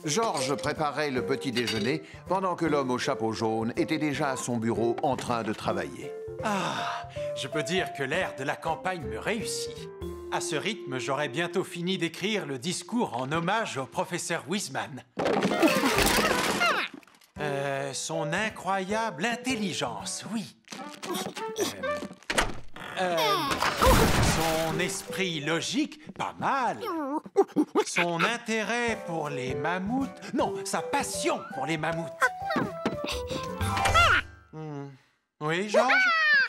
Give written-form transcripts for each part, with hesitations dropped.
Georges préparait le petit déjeuner pendant que l'homme au chapeau jaune était déjà à son bureau en train de travailler. Ah, je peux dire que l'air de la campagne me réussit. À ce rythme, j'aurai bientôt fini d'écrire le discours en hommage au professeur Wiseman. Son incroyable intelligence, oui. Son esprit logique, pas mal. Son intérêt pour les mammouths... Non, sa passion pour les mammouths. Oui, Georges?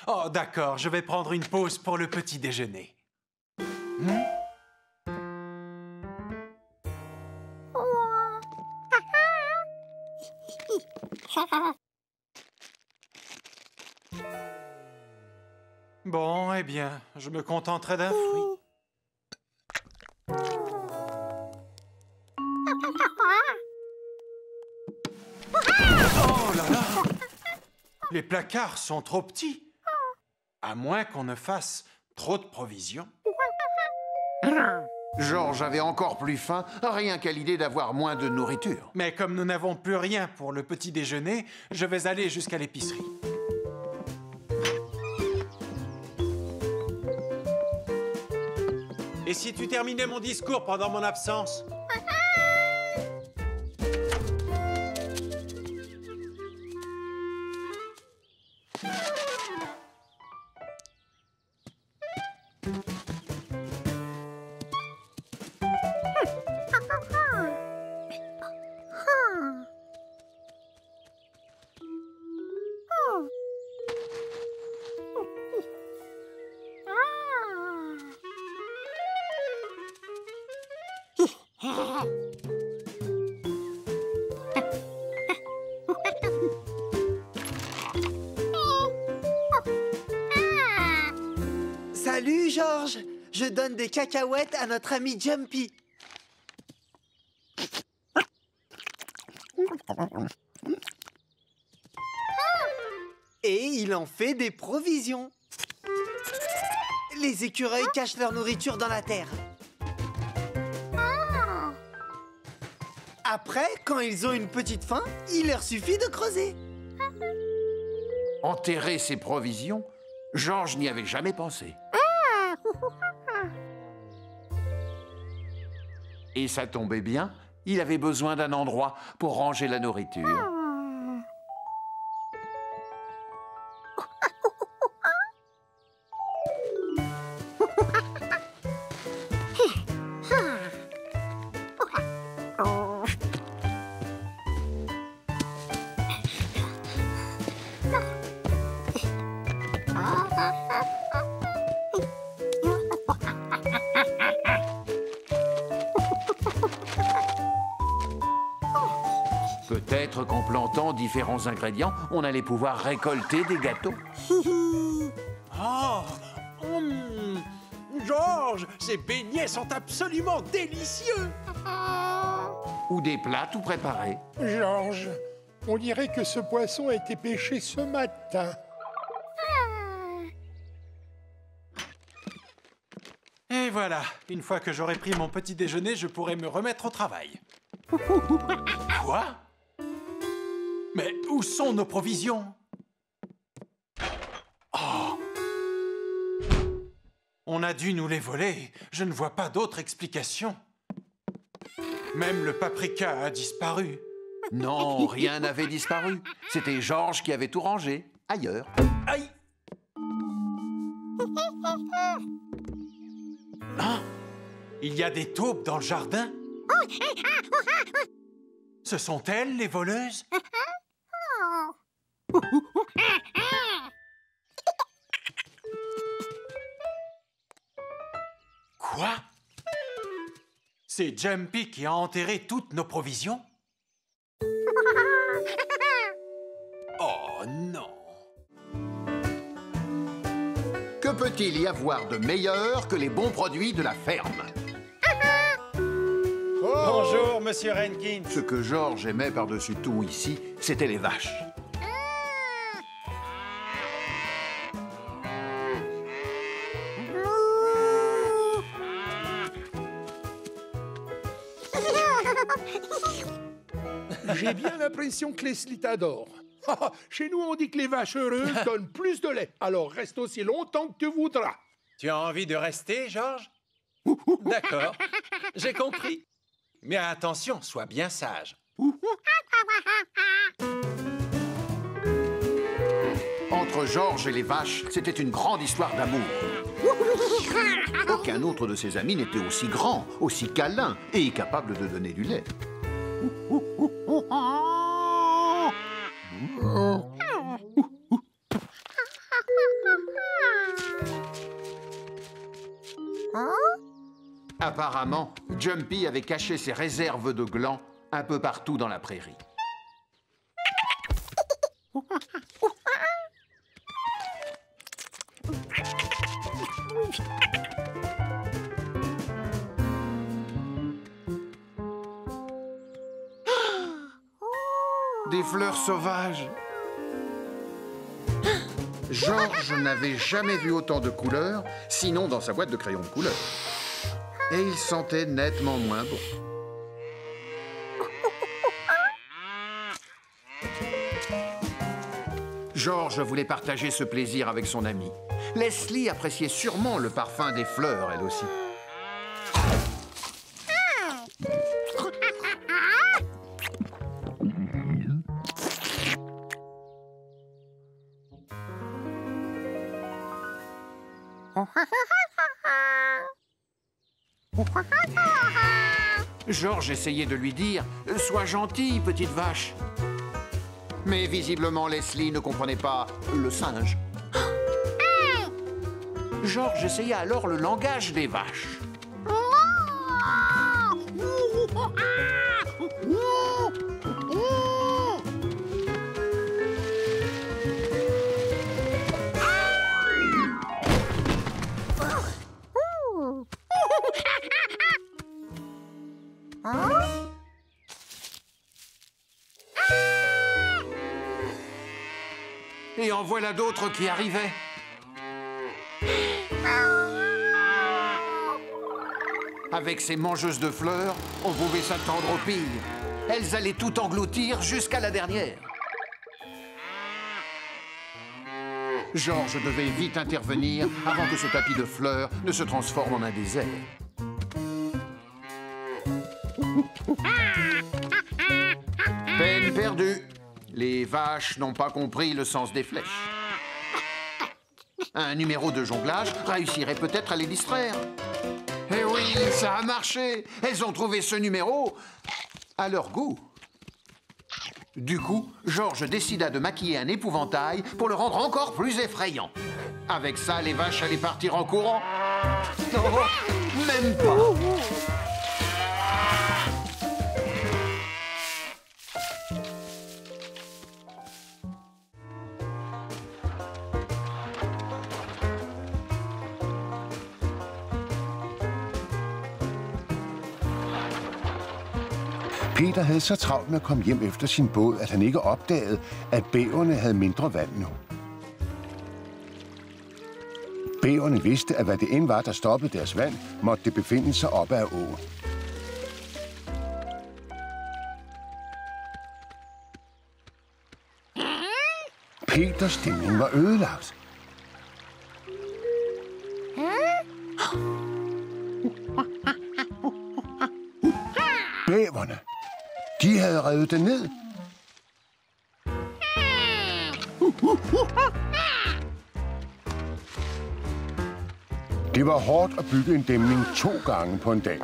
Oh, d'accord, je vais prendre une pause pour le petit déjeuner. Bon, eh bien, je me contenterai d'un fruit. Oh là là! Les placards sont trop petits. À moins qu'on ne fasse trop de provisions. Georges avait encore plus faim, rien qu'à l'idée d'avoir moins de nourriture. Mais comme nous n'avons plus rien pour le petit déjeuner, je vais aller jusqu'à l'épicerie. Et si tu terminais mon discours pendant mon absence? Salut, Georges! Je donne des cacahuètes à notre ami Jumpy. Et il en fait des provisions. Les écureuils cachent leur nourriture dans la terre. Après, quand ils ont une petite faim, il leur suffit de creuser. Enterrer ses provisions, Georges n'y avait jamais pensé. Et ça tombait bien, il avait besoin d'un endroit pour ranger la nourriture. Peut-être qu'en plantant différents ingrédients, on allait pouvoir récolter des gâteaux. Oh! Georges, ces beignets sont absolument délicieux! Ou des plats tout préparés. Georges, on dirait que ce poisson a été pêché ce matin. Et voilà, une fois que j'aurai pris mon petit déjeuner, je pourrai me remettre au travail. Quoi? Mais où sont nos provisions? Oh! On a dû nous les voler. Je ne vois pas d'autre explication. Même le paprika a disparu. Non, rien n'avait disparu. C'était Georges qui avait tout rangé, ailleurs. Aïe! Hein? Il y a des taupes dans le jardin? Ce sont elles, les voleuses? Quoi? C'est Jumpy qui a enterré toutes nos provisions? Oh non! Que peut-il y avoir de meilleur que les bons produits de la ferme? Bonjour, Monsieur Rankins. Ce que Georges aimait par-dessus tout ici, c'était les vaches. J'ai bien l'impression que Leslie t'adore. Chez nous, on dit que les vaches heureuses donnent plus de lait. Alors, reste aussi longtemps que tu voudras. Tu as envie de rester, Georges? D'accord, j'ai compris. Mais attention, sois bien sage. Entre Georges et les vaches, c'était une grande histoire d'amour. Aucun autre de ses amis n'était aussi grand, aussi câlin et capable de donner du lait. Apparemment, Jumpy avait caché ses réserves de glands un peu partout dans la prairie. Des fleurs sauvages. Georges n'avait jamais vu autant de couleurs, sinon dans sa boîte de crayons de couleur. Et il sentait nettement moins bon. Georges voulait partager ce plaisir avec son ami. Leslie appréciait sûrement le parfum des fleurs, elle aussi. Georges essayait de lui dire « Sois gentille, petite vache ». Mais visiblement, Leslie ne comprenait pas le singe. Georges essaya alors le langage des vaches. Et en voilà d'autres qui arrivaient. Avec ces mangeuses de fleurs, on pouvait s'attendre au pire. Elles allaient tout engloutir jusqu'à la dernière. Georges devait vite intervenir avant que ce tapis de fleurs ne se transforme en un désert. Peine perdue. Les vaches n'ont pas compris le sens des flèches. Un numéro de jonglage réussirait peut-être à les distraire. Eh oui, ça a marché. Elles ont trouvé ce numéro à leur goût. Du coup, Georges décida de maquiller un épouvantail pour le rendre encore plus effrayant. Avec ça, les vaches allaient partir en courant. Oh, même pas. Peter havde så travlt med at komme hjem efter sin båd, at han ikke opdagede, at bæverne havde mindre vand nu. Bæverne vidste, at hvad det end var, der stoppede deres vand, måtte det befinde sig oppe ad åen. Peters stemning var ødelagt. Bæverne, de havde revet det ned. Det var hårdt at bygge en dæmning 2 gange på en dag.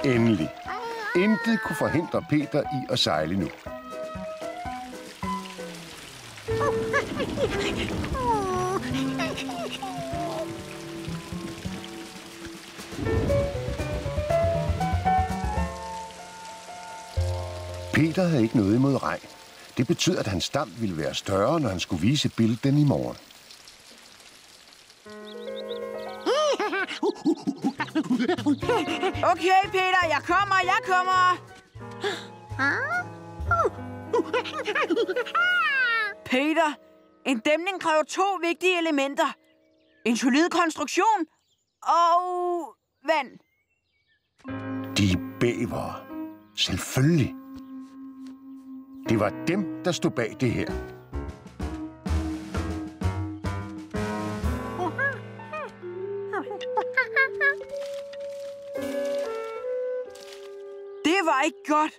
Endelig. Intet kunne forhindre Peter i at sejle nu. Peter havde ikke noget imod regn. Det betød, at hans dam ville være større, når han skulle vise bilden i morgen. Okay, Peter, jeg kommer. Peter, en dæmning kræver 2 vigtige elementer. En solid konstruktion og vand. Bævere. Selvfølgelig. Det var dem, der stod bag det her. Det var ikke godt.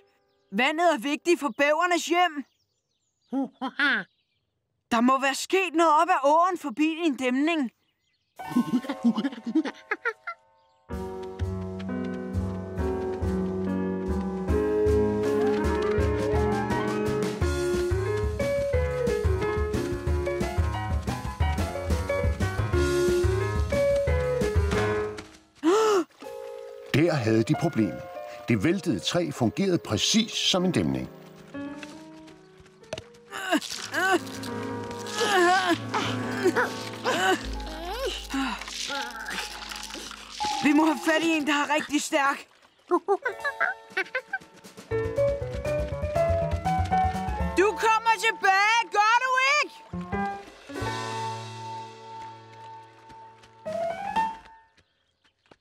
Vandet er vigtigt for bævernes hjem. Der må være sket noget op ad åen forbi en dæmning. Der havde de problemet. Det væltede træ fungerede præcis som en dæmning. Vi må have fat i en, der er rigtig stærk. Du kommer tilbage, gør du ikke?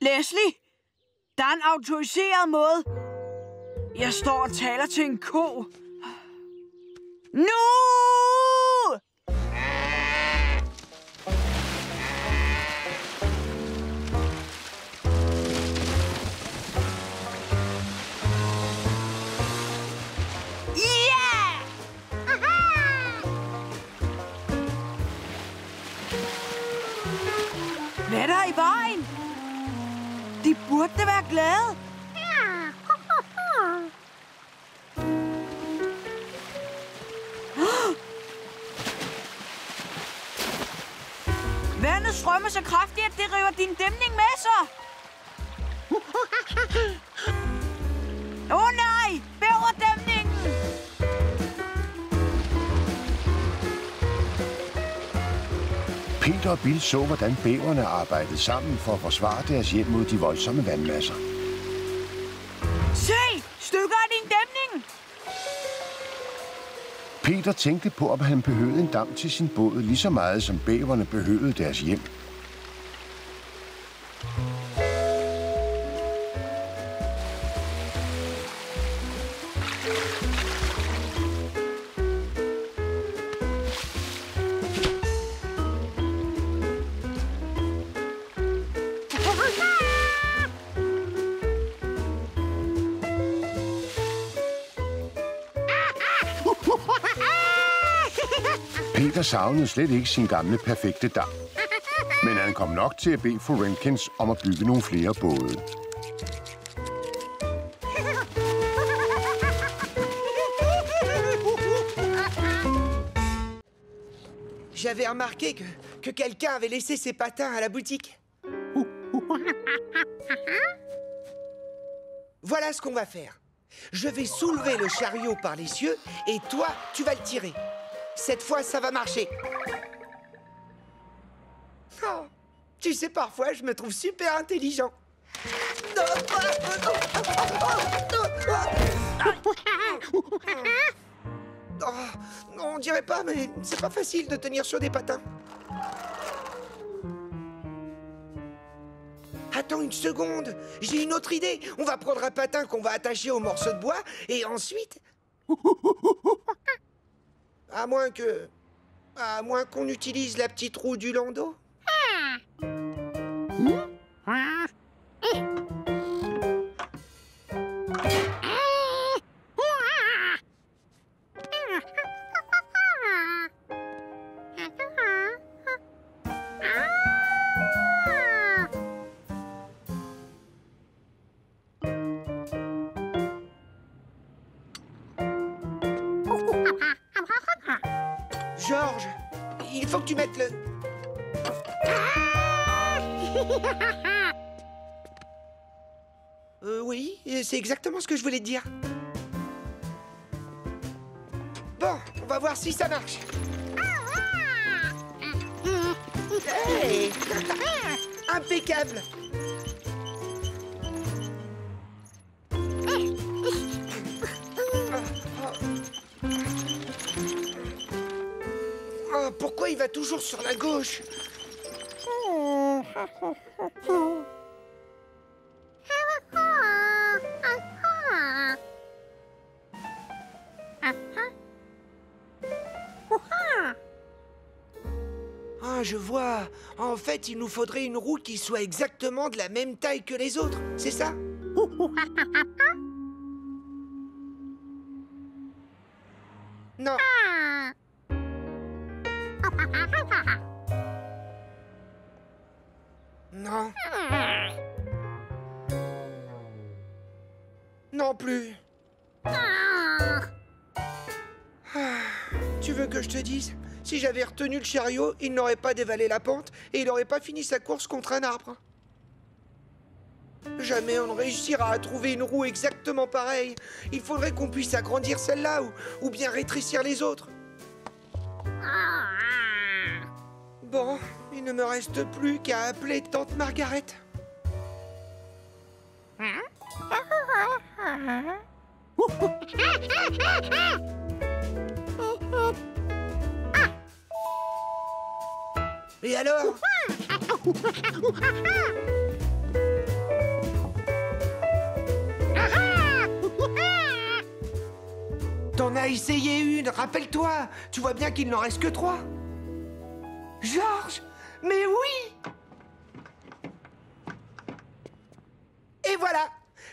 Leslie, der er en autoriseret måde. Jeg står og taler til en ko. Nu! Hvad er der i vejen? De burde da være glade. Vandet strømmer så kraftigt, at det river din dæmning med sig. Åh nej! Bæverdæmningen! Peter og Bill så, hvordan bæverne arbejdede sammen for at forsvare deres hjem mod de voldsomme vandmasser. Se! Stykker af din dæmning! Peter tænkte på, at han behøvede en dam til sin båd lige så meget, som bæverne behøvede deres hjem. Peter savnede slet ikke sin gamle perfekte dam. Men han kom nok til at bede Furenkins om at bygge nogle flere både. J'avais remarqué que quelqu'un avait laissé ses patins à la boutique. Voilà ce qu'on va faire. Je vais soulever le chariot par les cieux et toi, tu vas le tirer. Cette fois, ça va marcher. Oh, tu sais, parfois, je me trouve super intelligent. Oh, on dirait pas, mais c'est pas facile de tenir sur des patins. Attends une seconde, j'ai une autre idée. On va prendre un patin qu'on va attacher au morceau de bois et ensuite... À moins qu'on utilise la petite roue du landau. Georges, il faut que tu mettes le... Oui, c'est exactement ce que je voulais te dire. Bon, on va voir si ça marche. Hey impeccable. Oh, pourquoi il va toujours sur la gauche? Ah, je vois. En fait, il nous faudrait une roue qui soit exactement de la même taille que les autres, c'est ça? Non. Non. Non plus. Tu veux que je te dise? Si j'avais retenu le chariot, il n'aurait pas dévalé la pente et il n'aurait pas fini sa course contre un arbre. Jamais on ne réussira à trouver une roue exactement pareille. Il faudrait qu'on puisse agrandir celle-là ou bien rétrécir les autres. Bon, il ne me reste plus qu'à appeler Tante Margaret. Et alors? T'en as essayé une, rappelle-toi. Tu vois bien qu'il n'en reste que 3. Georges, mais oui! Et voilà!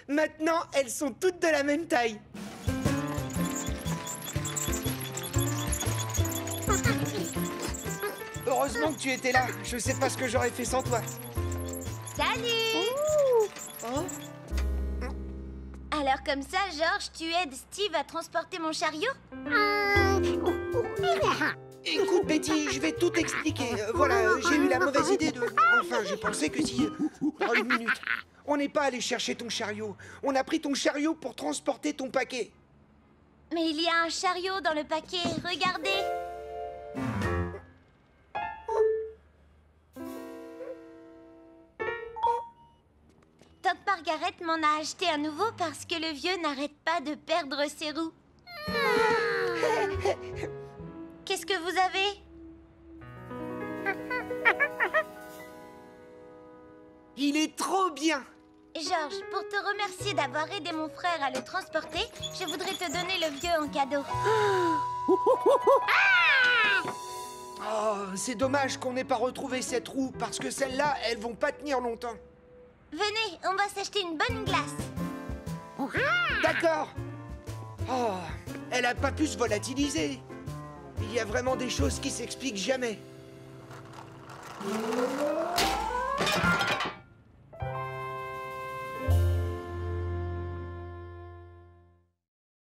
Maintenant, elles sont toutes de la même taille. Heureusement que tu étais là. Je sais pas ce que j'aurais fait sans toi. Salut! Oh. Alors comme ça, Georges, tu aides Steve à transporter mon chariot? Écoute, Betty, je vais tout expliquer. Voilà, j'ai eu la mauvaise idée de... Enfin, j'ai pensé que si... Oh, une minute. On n'est pas allé chercher ton chariot. On a pris ton chariot pour transporter ton paquet. Mais il y a un chariot dans le paquet, regardez! Tante Margaret m'en a acheté un nouveau parce que le vieux n'arrête pas de perdre ses roues. Qu'est-ce que vous avez? Il est trop bien. Georges, pour te remercier d'avoir aidé mon frère à le transporter, je voudrais te donner le vieux en cadeau. Oh, c'est dommage qu'on n'ait pas retrouvé cette roue, parce que celles-là, elles vont pas tenir longtemps. Venez, on va s'acheter une bonne glace. D'accord. Oh, elle a pas pu se volatiliser. Il y a vraiment des choses qui s'expliquent jamais.